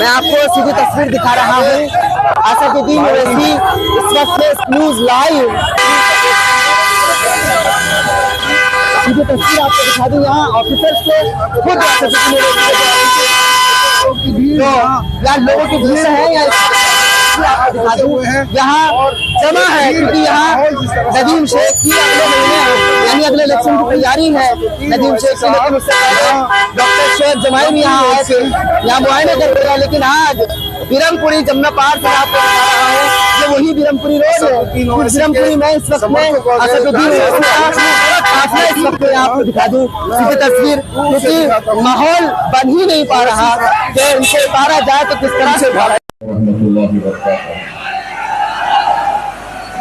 मैं आपको सीधी तस्वीर दिखा रहा हूँ असदुद्दीन ओवैसी इस वक्त न्यूज़ लाइव सीधी तस्वीर आपको दिखा दूं। यहाँ ऑफिसर्स को खुद असदुद्दीन ओवैसी यहाँ लोगों की भीड़ है या आपको दिखा दूं यहाँ जमा है, क्योंकि यहाँ नदीम शेख की अगले महीने यानी अगले इलेक्शन की तैयारी है नदीम शेख की। लेकिन उससे पहले डॉक्टर शोएब जमाई भी यहाँ आए थे, यहाँ मुआयने कर रहे हैं। लेकिन आज बिरमपुरी जमुना पार से आपको बता रहा हूँ, ये वही बिरमपुरी रोड है। बिरमपुरी में इस वक्त में असदुद्दीन इस वक्त में आपको दिखा दूं सीधी तस्वीर, क्योंकि माहौल बन ही नहीं पा रहा कि उनको उतारा जाए तो किस तरह से।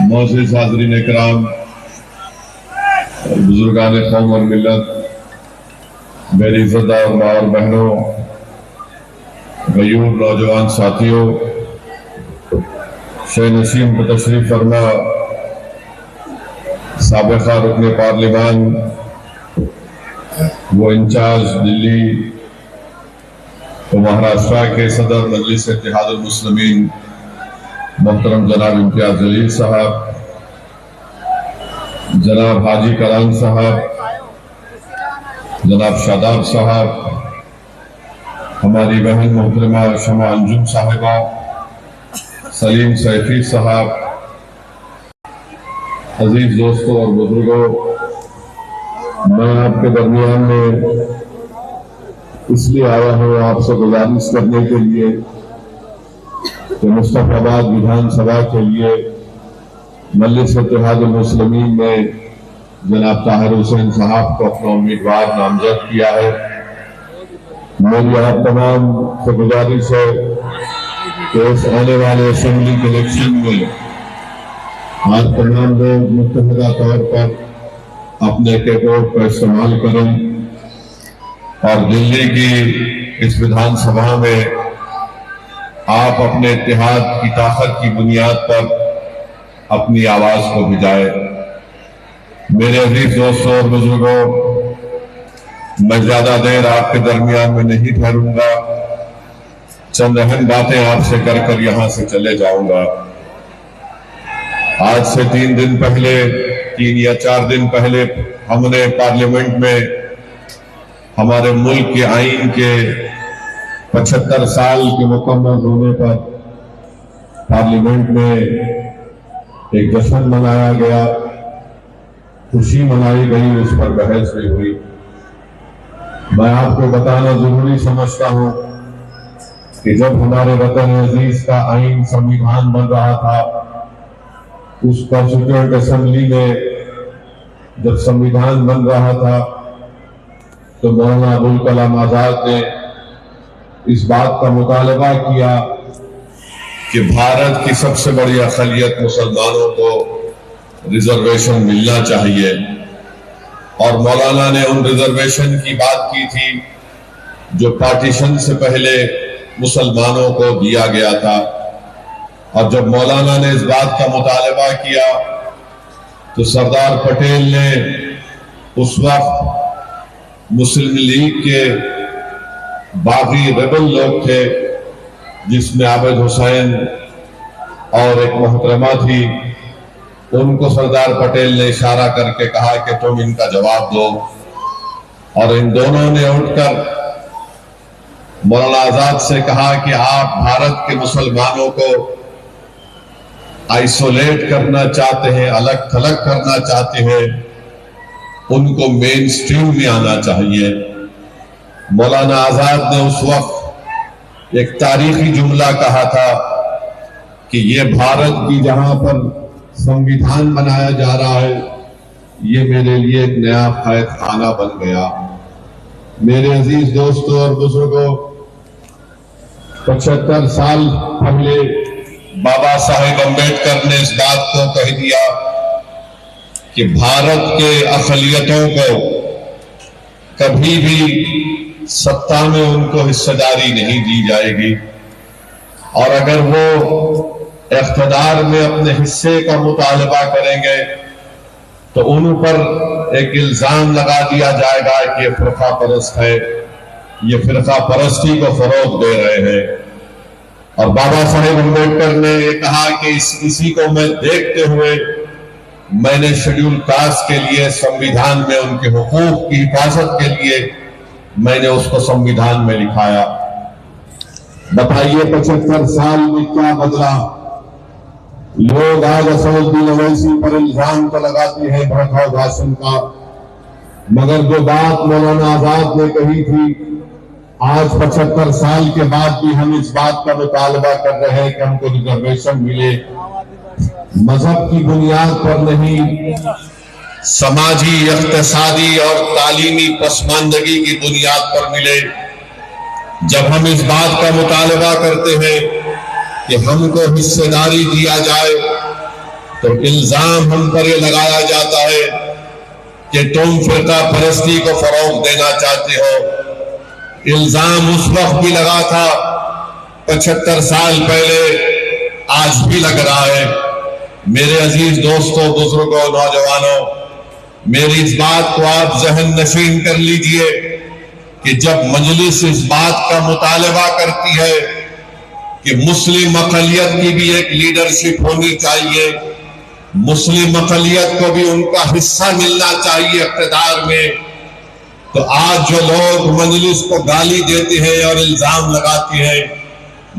मोअज़्ज़िज़ हाज़रीन इकराम, बुजुर्गान कौम और मिल्लत, मेरी इज़्ज़तदार माँ और बहनों, गयूर नौजवान साथियों, शेख नसीम को तशरीफ फरमा साबिक़ा रुकन पार्लिमान वो इंचार्ज दिल्ली तो महाराष्ट्र के सदर मजलिस इत्तेहादुल मुस्लिमीन मोहतरम जनाब इम्तियाज जलील साहब, जनाब हाजी कलाम साहब, जनाब शादाब साहब, हमारी बहन मोहतरमा शमा अंजुम साहिबा, सलीम सैफी साहब, अजीज दोस्तों और बुजुर्गों, मैं आपके दरमियान में इसलिए आया हूँ आपसे गुजारिश करने के लिए कि मुस्तफाबाद विधानसभा के लिए मजलिस इत्तेहादुल मुस्लिमीन ने जनाब ताहिर हुसैन साहब को अपना उम्मीदवार नामजद किया है। मेरी आप तमाम से गुजारिश है कि इस आने वाले असेंबली के इलेक्शन में आप तमाम लोग मुत्तहिदा तौर पर अपने वोट का इस्तेमाल करें और दिल्ली की इस विधानसभा में आप अपने इत्तेहाद की ताकत की बुनियाद पर अपनी आवाज को भिजाए। मेरे अजीज दोस्तों और बुजुर्गों, मैं ज्यादा देर आपके दरमियान में नहीं ठहरूंगा, चंद अहम बातें आपसे कर यहां से चले जाऊंगा। आज से 3 दिन पहले, 3 या 4 दिन पहले हमने पार्लियामेंट में हमारे मुल्क के आईन के 75 साल के मुकम्मल होने पर पार्लियामेंट में एक जश्न मनाया गया, खुशी मनाई गई, उस पर बहस भी हुई। मैं आपको बताना जरूरी समझता हूं कि जब हमारे वतन अजीज का आईन संविधान बन रहा था, उस कॉन्स्टिट्यूएंट असेंबली में जब संविधान बन रहा था तो मौलाना अबुल कलाम आजाद ने इस बात का मुतालबा किया कि भारत की सबसे बड़ी अक़लियत मुसलमानों को रिजर्वेशन मिलना चाहिए, और मौलाना ने उन रिजर्वेशन की बात की थी जो पार्टीशन से पहले मुसलमानों को दिया गया था। और जब मौलाना ने इस बात का मुतालबा किया तो सरदार पटेल ने उस वक्त मुस्लिम लीग के बागी रेबल लोग थे, जिसमें आबिद हुसैन और एक मोहतरमा थी, उनको सरदार पटेल ने इशारा करके कहा कि तुम इनका जवाब दो। और इन दोनों ने उठकर मौलाना आजाद से कहा कि आप भारत के मुसलमानों को आइसोलेट करना चाहते हैं, अलग थलग करना चाहते हैं, उनको मेन स्ट्रीम में आना चाहिए। मौलाना आजाद ने उस वक्त एक तारीखी जुमला कहा था कि ये भारत की जहां पर संविधान बनाया जा रहा है, ये मेरे लिए एक नया कैद खाना बन गया। मेरे अजीज दोस्तों और बुजुर्गों, 75 साल पहले बाबा साहेब अम्बेडकर ने इस बात को कह दिया कि भारत के अक़लियतों को कभी भी सत्ता में उनको हिस्सेदारी नहीं दी जाएगी, और अगर वो इख्तिदार में अपने हिस्से का मुतालबा करेंगे तो उन पर एक इल्जाम लगा दिया जाएगा कि ये फिरका परस्त है, ये फिरका परस्ती को फरोग दे रहे हैं। और बाबा साहेब अम्बेडकर ने ये कहा कि इसी को मैं देखते हुए मैंने शेड्यूल कास्ट के लिए संविधान में उनके हुकूक की हिफाजत के लिए मैंने उसको संविधान में लिखाया। बताइए 75 साल में क्या बदला। लोग आज असदुद्दीन ओवैसी पर इल्जाम तो लगाते हैं भड़काऊ भाषण का, मगर जो बात मौलाना आजाद ने कही थी, आज 75 साल के बाद भी हम इस बात का मुतालबा कर रहे हैं कि हमको रिजर्वेशन मिले, मजहब की बुनियाद पर नहीं, समाजी, इक्तिसादी और तालीमी पसमानदगी की बुनियाद पर मिले। जब हम इस बात का मुतालबा करते हैं कि हमको हिस्सेदारी दिया जाए, तो इल्जाम हम पर यह लगाया जाता है कि तुम फिरका परस्ती को फरोग देना चाहते हो। इल्जाम उस वक्त भी लगा था 75 साल पहले, आज भी लग रहा है। मेरे अजीज दोस्तों, बुजुर्गों, नौजवानों, मेरी इस बात को आप जहन नशीन कर लीजिए कि जब मजलिस इस बात का मुतालबा करती है कि मुस्लिम अक़लियत की भी एक लीडरशिप होनी चाहिए, मुस्लिम अक़लियत को भी उनका हिस्सा मिलना चाहिए इक़्तिदार में, तो आज जो लोग मजलिस को गाली देते हैं और इल्जाम लगाते हैं,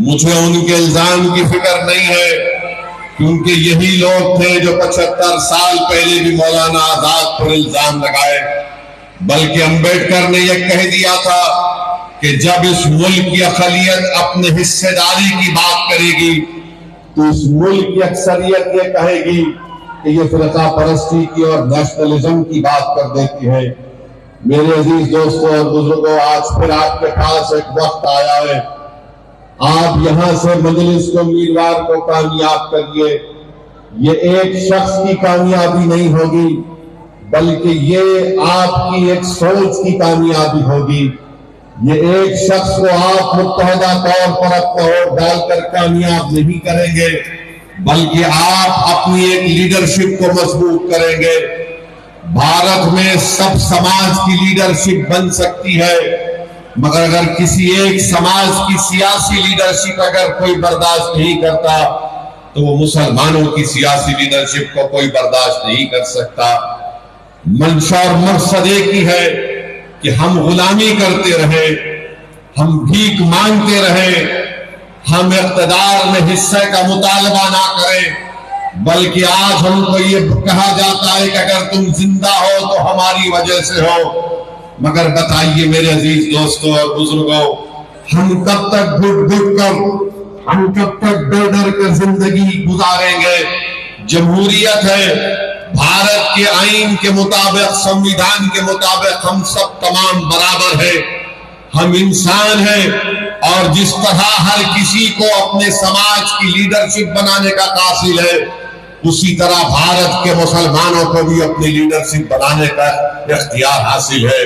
मुझे उनके इल्जाम की फिक्र नहीं है, क्योंकि यही लोग थे जो 75 साल पहले भी मौलाना आजाद पर इल्जाम लगाए। बल्कि अम्बेडकर ने यह कह दिया था कि जब इस मुल्क की अक़लियत अपने हिस्सेदारी की बात करेगी, तो इस मुल्क की अक्सरियत ये कहेगी कि ये फिरका परस्ती की और नेशनलिज्म की बात कर देती है। मेरे अजीज दोस्तों और बुजुर्गों, आज फिर आपके पास एक वक्त आया है, आप यहां से मजलिस को उम्मीदवार को कामयाब करिए। ये एक शख्स की कामयाबी नहीं होगी, बल्कि ये आपकी एक सोच की कामयाबी होगी। ये एक शख्स को आप मुत्तहदा तौर पर अपना वोट डालकर कामयाब नहीं करेंगे, बल्कि आप अपनी एक लीडरशिप को मजबूत करेंगे। भारत में सब समाज की लीडरशिप बन सकती है, मगर अगर किसी एक समाज की सियासी लीडरशिप अगर कोई बर्दाश्त नहीं करता, तो वो मुसलमानों की सियासी लीडरशिप को कोई बर्दाश्त नहीं कर सकता। मंशा और मकसद एक ही है कि हम गुलामी करते रहे, हम भीख मांगते रहे, हम इक़्तिदार में हिस्से का मुतालबा ना करें, बल्कि आज हमको ये कहा जाता है कि अगर तुम जिंदा हो तो हमारी वजह से हो। मगर बताइए मेरे अजीज दोस्तों और बुजुर्गों, हम कब तक घुट घुट कर, हम कब तक डर डर कर जिंदगी गुजारेंगे? जमहूरियत है, भारत के आईन के मुताबिक, संविधान के मुताबिक हम सब तमाम बराबर है, हम इंसान हैं, और जिस तरह हर किसी को अपने समाज की लीडरशिप बनाने का कासिल है, उसी तरह भारत के मुसलमानों को भी अपनी लीडरशिप बनाने का इख्तियार हासिल है।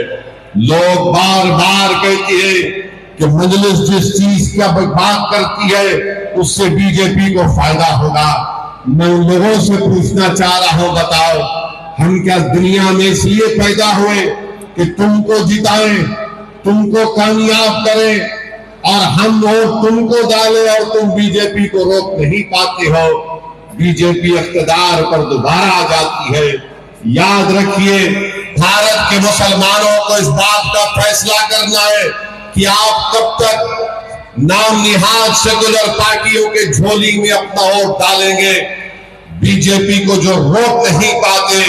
लोग बार बार कहते हैं कि मजलिस जिस चीज का बात करती है उससे बीजेपी को फायदा होगा। मैं उन लोगों से पूछना चाह रहा हूं, बताओ हम क्या दुनिया में इसलिए पैदा हुए कि तुमको जिताएं, तुमको कामयाब करें, और हम वोट तुमको डालें और तुम बीजेपी को रोक नहीं पाते हो? बीजेपी इक़्तिदार पर दोबारा आ जाती है। याद रखिए, भारत के मुसलमानों को इस बात का फैसला करना है कि आप कब तक नाम निहाद सेकुलर पार्टियों के झोली में अपना वोट डालेंगे। बीजेपी को जो रोक नहीं पाते,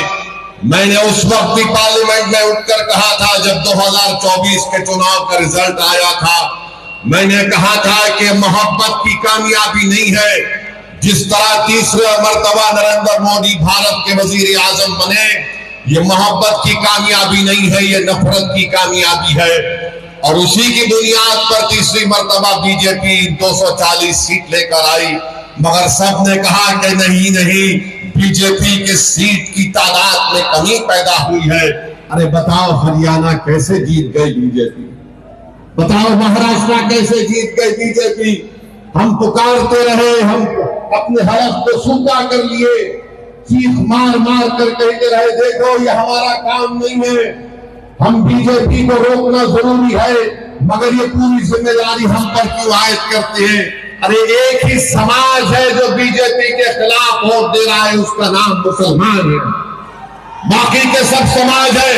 मैंने उस वक्त भी पार्लियामेंट में उठकर कहा था जब 2024 के चुनाव का रिजल्ट आया था, मैंने कहा था कि मोहब्बत की कामयाबी नहीं है। जिस तरह तीसरे मर्तबा नरेंद्र मोदी भारत के वजीर आजम बने, ये मोहब्बत की कामयाबी नहीं है, ये नफरत की कामयाबी है। और उसी की बुनियाद पर तीसरी मर्तबा बीजेपी 240 सीट लेकर आई, मगर सब ने कहा कि नहीं नहीं, बीजेपी के सीट की तादाद में कमी पैदा हुई है। अरे बताओ हरियाणा कैसे जीत गई बीजेपी, बताओ महाराष्ट्र कैसे जीत गई बीजेपी। हम पुकारते रहे, हम अपने हलफ को सूखा कर लिए, चीख मार मार कर कहते रहे देखो ये हमारा काम नहीं है, हम बीजेपी को रोकना जरूरी है, मगर ये पूरी जिम्मेदारी हम पर क्यों आयद करते हैं? अरे एक ही समाज है जो बीजेपी के खिलाफ वोट दे रहा है, उसका नाम मुसलमान है। बाकी के सब समाज है,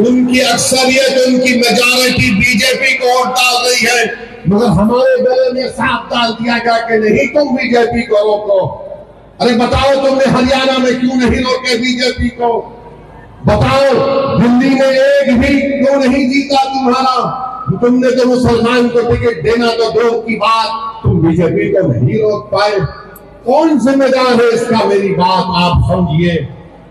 उनकी अक्सरियत, उनकी मेजॉरिटी बीजेपी को वोट डाल रही है, मगर हमारे गले में साफ डाल दिया गया कि नहीं, तुम बीजेपी को रोको। अरे बताओ, तुमने हरियाणा में क्यों नहीं रोके बीजेपी को? बताओ, दिल्ली में एक भी क्यों नहीं जीता तुम्हारा? तुमने तो मुसलमान को टिकट देना तो दो की बात, तुम बीजेपी को नहीं रोक पाए। कौन जिम्मेदार है इसका? मेरी बात आप समझिए,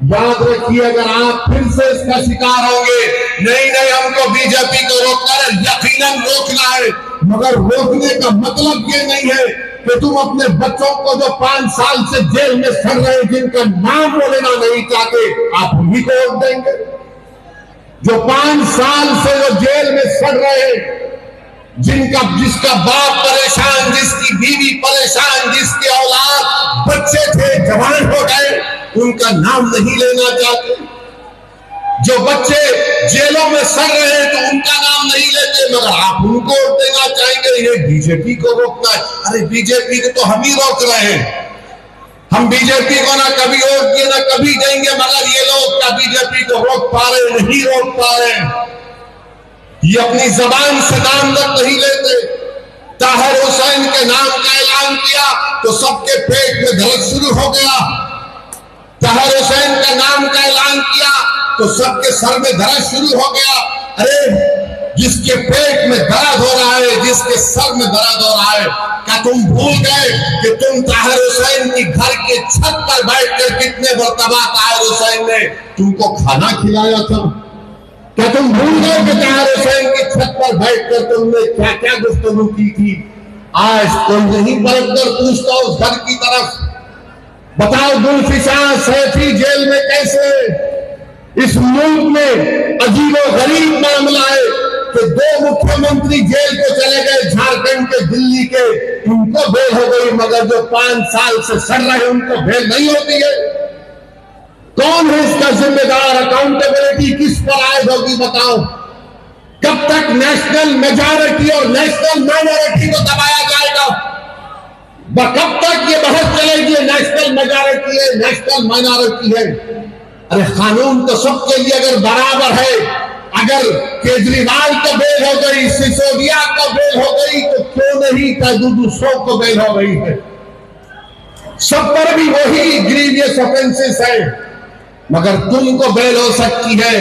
याद रखिए। अगर आप फिर से इसका शिकार होंगे, नहीं नहीं हमको बीजेपी को रोकना है, यकीनन रोकना है, मगर रोकने का मतलब ये नहीं है कि तुम अपने बच्चों को जो 5 साल से जेल में सड़ रहे, जिनका नाम वो लेना नहीं चाहते, आप उन्हीं को वोट देंगे? जो 5 साल से जो जेल में सड़ रहे, जिसका बाप परेशान, जिसकी बीवी परेशान, जिसके औलाद बच्चे थे जवान हो गए, उनका नाम नहीं लेना चाहते। जो बच्चे जेलों में सड़ रहे हैं तो उनका नाम नहीं लेते, मगर आप उनको वोट देना चाहेंगे। ये बीजेपी को रोकना है। अरे बीजेपी को तो हम ही रोक रहे हैं। हम बीजेपी को ना कभी वोट दिए ना कभी देंगे, मगर ये लोग क्या बीजेपी को रोक पा रहे? नहीं रोक पा रहे। ये अपनी जबान से नाम तक नहीं लेते। ताहिर हुसैन के नाम का ऐलान किया तो सबके पेट में दर्द शुरू हो गया। ताहिर हुसैन का नाम का ऐलान किया तो सबके सर में दर्द शुरू हो गया। अरे जिसके पेट में दर्द हो रहा है, जिसके सर में दर्द हो रहा है, क्या तुम भूल गए कि तुम ताहिर हुसैन की घर के छत पर बैठकर कितने मरतबा ताहिर हुसैन ने तुमको खाना खिलाया था? क्या तुम भूल गए कि ताहिर हुसैन की छत पर बैठकर तुमने क्या क्या गुफ्तगू की थी? आज कोई नहीं पलटकर पूछता उस घर की तरफ। बताओ, जुल्फिकार सैफी जेल में कैसे? इस मुल्क में अजीबो गरीब मामला है कि 2 मुख्यमंत्री जेल को चले गए, झारखंड के, दिल्ली के, उनको बेल हो गई, मगर जो 5 साल से सड़ रहे उनको बेल नहीं होती है। कौन है इसका जिम्मेदार? अकाउंटेबिलिटी किस पर आयद होगी? बताओ, कब तक नेशनल मेजॉरिटी और नेशनल माइनॉरिटी को दबाया जाएगा? कब तक ये बहस चलेगी? नेशनल मेजॉरिटी है, नेशनल माइनॉरिटी है। अरे कानून तो सबके लिए अगर बराबर है, अगर केजरीवाल को बेल हो गई, सिसोदिया को बेल हो गई, तो क्यों नहीं दूसरों को बेल हो गई है? सब पर भी वही ग्रीवियस ऑफेंसेस है, मगर तुमको बेल हो सकती है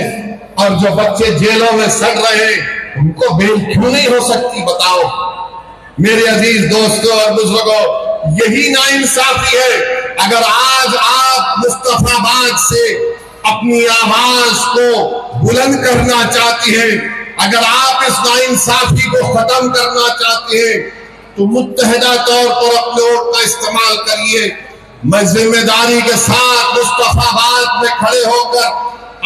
और जो बच्चे जेलों में सड़ रहे उनको बेल क्यों नहीं हो सकती? बताओ मेरे अजीज दोस्तों और बुजुर्गों, यही नाइंसाफी है। अगर आज आप मुस्तफाबाद से अपनी आवाज को बुलंद करना चाहती हैं, अगर आप इस नाइंसाफी को खत्म करना चाहते हैं, तो मुत्तहिदा तौर पर अपने वोट का इस्तेमाल करिए। मैं जिम्मेदारी के साथ मुस्तफाबाद में खड़े होकर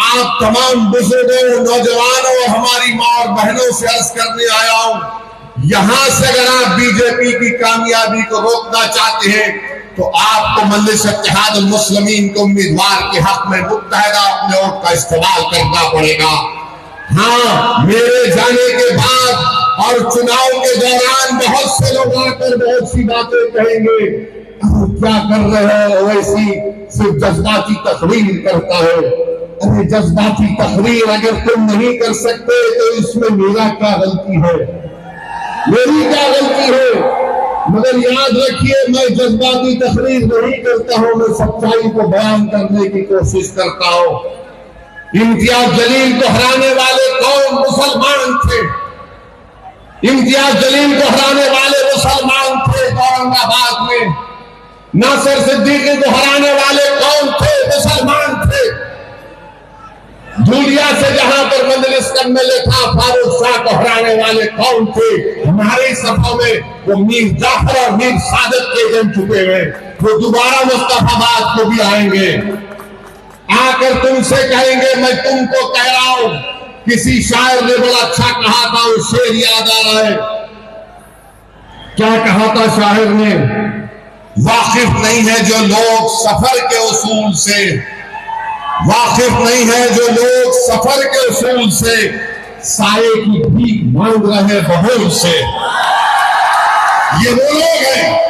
आप तमाम बुजुर्गों, नौजवानों और हमारी माँ और बहनों से अर्ज करने आया हूं, यहां से अगर आप बीजेपी की कामयाबी को रोकना चाहते हैं तो आपको मजलिस इत्तेहादुल मुस्लिमीन के उम्मीदवार के हक में मुत्तहिदा अपने वोट का इस्तेमाल करना पड़ेगा। हाँ, मेरे जाने के बाद और चुनाव के दौरान बहुत से लोग आकर बहुत सी बातें कहेंगे, क्या कर रहे हो, वैसी सिर्फ जज्बाती तकरीर करता है। अरे जज्बाती तकरीर अगर तुम नहीं कर सकते तो इसमें मेरा क्या गलती है? मेरी क्या गलती है? मगर याद रखिए, मैं जज्बाती तकरीर नहीं करता हूं, मैं सच्चाई को बयान करने की कोशिश करता हूं। इम्तियाज जलील को हराने वाले कौन? मुसलमान थे। इम्तियाज जलील को हराने वाले मुसलमान थे औरंगाबाद में। नासिर सिद्दीकी को हराने वाले कौन थे? मुसलमान थे। धूलिया से जहां पर मजलिस करने लिखा, फारूक शाह को हराने वाले कौन थे? हमारी सभा में वो मीर जाफर और मीर सादत के एजेंट छुपे हुए, वो दोबारा मुस्तफाबाद को भी आएंगे, आकर तुमसे कहेंगे मैं तुमको कह रहा हूं। किसी शायर ने बड़ा अच्छा कहा था, वो शेर याद आ रहा है। क्या कहा था शायर ने? वाकिफ नहीं है जो लोग सफर के उसूल से, वाकिफ नहीं है जो लोग सफर के उसूल से, साये की भीख मांग रहे बहूल से। ये वो लोग हैं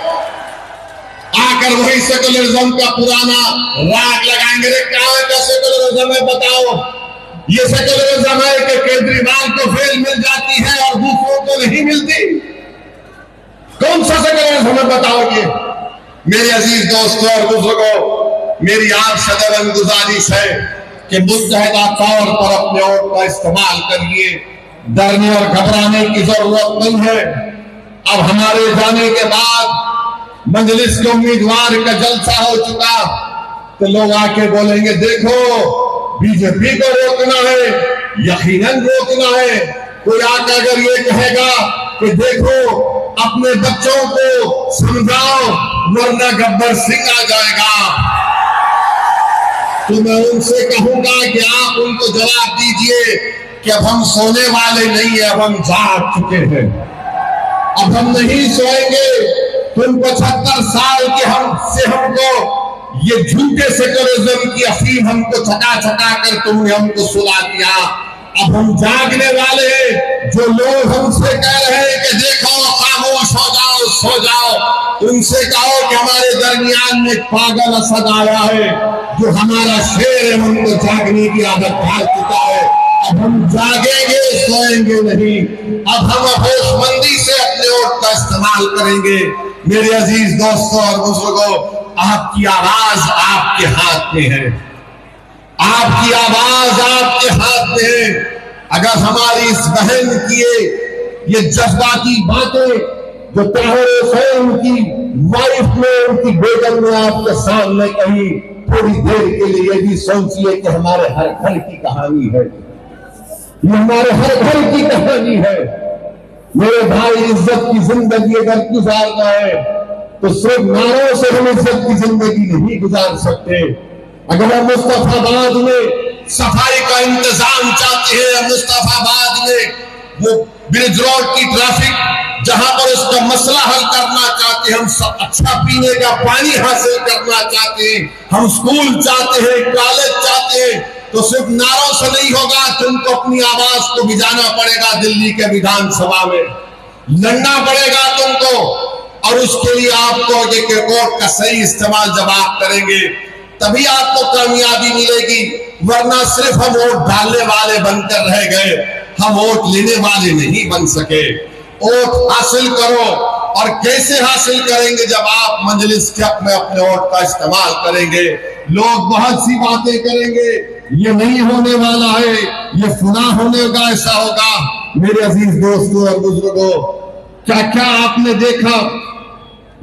आकर वही सेकुलरिज्म का पुराना राग लगाएंगे। रे क्या का सेकुलरिज्म है बताओ? ये सेकुलरिज्म है कि केजरीवाल को फेल मिल जाती है और दूसरों को नहीं मिलती। कौन सा सेकुलरिज्म है बताओगे? मेरे अजीज दोस्तों और बुजुर्गों, मेरी आप सदैव गुजारिश है कि मुत्तहदा तौर पर अपने वोट का इस्तेमाल करिए। डरने और घबराने की जरूरत नहीं है। अब हमारे जाने के बाद मजलिस के उम्मीदवार का जलसा हो चुका तो लोग आके बोलेंगे देखो बीजेपी को रोकना है, यकीनन रोकना है। कोई आकर अगर ये कहेगा कि देखो अपने बच्चों को समझाओ वरना गब्बर सिंह आ जाएगा, तो मैं उनसे कहूंगा कि आप उनको जवाब दीजिए कि अब हम सोने वाले नहीं है, अब हम जाग चुके हैं। अब हम नहीं सोएंगे। तुम 75 साल के हमको ये झूठे सेकुलरिज्म की अफीम हमको छका छका कर तुमने हमको सुला दिया। अब हम जागने वाले हैं। जो लोग हमसे कह रहे हैं कि देखो खामोश हो जाओ, सो जाओ, उनसे कहो कि हमारे दरमियान में एक पागल असद आया है जो हमारा शेर है, हमको जागने की आदत डाल चुका है। अब हम जागेंगे, सोएंगे नहीं। अब हम होशमंदी से अपने वोट का इस्तेमाल करेंगे। मेरे अजीज दोस्तों और बुजुर्गों, आपकी आवाज आपके हाथ में है। आपकी आवाज आपके हाथ में है। अगर हमारी इस बहन की ये जज्बाती बातें जो ताहिर है उनकी वाइफ ने, उनकी बेगम ने आपके सामने कही, थोड़ी देर के लिए ये भी सोचिए कि हमारे हर घर की कहानी है। ये हमारे हर घर की कहानी है। मेरे भाई, इज्जत की जिंदगी अगर गुजारना है तो सिर्फ नारों से हम इज्जत की जिंदगी नहीं गुजार सकते। अगर हम मुस्तफाबाद में सफाई का इंतजाम चाहते हैं, मुस्तफाबाद में वो ब्रिज रोड की ट्रैफिक जहां पर उसका मसला हल करना चाहते हैं, हम सब अच्छा पीने का पानी हासिल करना चाहते हैं, हम स्कूल चाहते हैं, कॉलेज चाहते हैं, तो सिर्फ नारों से नहीं होगा। तुमको अपनी आवाज को भिजाना पड़ेगा। दिल्ली के विधानसभा में लड़ना पड़ेगा तुमको, और उसके लिए आपको एक वोट का सही इस्तेमाल जब आप करेंगे तभी आपको कामयाबी मिलेगी। वरना सिर्फ हम वोट डालने वाले बनकर रह गए, हम वोट लेने वाले नहीं बन सके। वोट हासिल करो। और कैसे हासिल करेंगे? जब आप मजलिस के अपने वोट का इस्तेमाल करेंगे। लोग बहुत सी बातें करेंगे, ये नहीं होने वाला है, ये फुना होने का, ऐसा होगा। मेरे अजीज दोस्तों और बुजुर्गों, क्या क्या आपने देखा?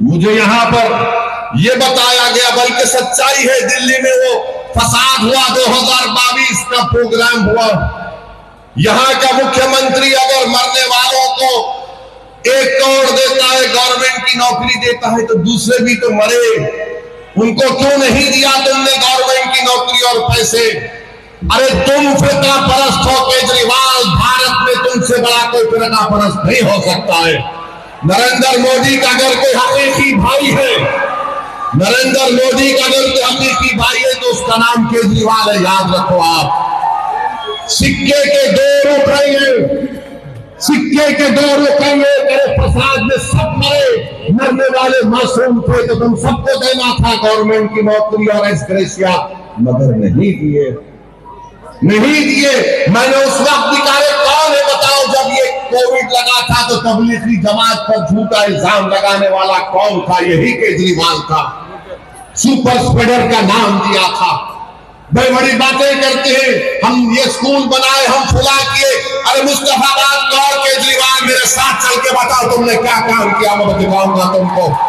मुझे यहाँ पर ये बताया गया, बल्कि सच्चाई है, दिल्ली में वो फसाद हुआ, 2022 का प्रोग्राम हुआ। यहाँ का मुख्यमंत्री अगर मरने वालों को 1 करोड़ देता है, गवर्नमेंट की नौकरी देता है, तो दूसरे भी तो मरे। उनको क्यों नहीं दिया तुमने गवर्नमेंट की नौकरी और पैसे? अरे तुम फिरका परस्त हो केजरीवाल, भारत में तुमसे बड़ा कोई फिरका परस्त नहीं हो सकता है। नरेंद्र मोदी का अगर कोई हकीकी भाई है, नरेंद्र मोदी का अगर कोई हकीकी भाई है तो उसका नाम केजरीवाल है, याद रखो आप। सिक्के के 2 रुपये, सिक्के के 2 रुपये प्रसाद में सब मरे, मरने वाले मासूम थे, तो तुम सबको देना था गवर्नमेंट की नौकरी और एस्ग्रेशिया, मगर नहीं दिए, नहीं दिए। मैंने उस वक्त निकाले, कौन है बताओ? जब ये कोविड लगा था तो तबलीगी जमात पर झूठा इल्जाम लगाने वाला कौन था? यही केजरीवाल था। सुपर स्प्रेडर का नाम दिया था। बड़ी बड़ी बातें करते हैं, हम ये स्कूल बनाए, हम फुला किए। अरे मुस्तफाबाद का और केजरीवाल मेरे साथ चल के बताओ तुमने क्या काम किया, मैं दिखाऊंगा तुमको।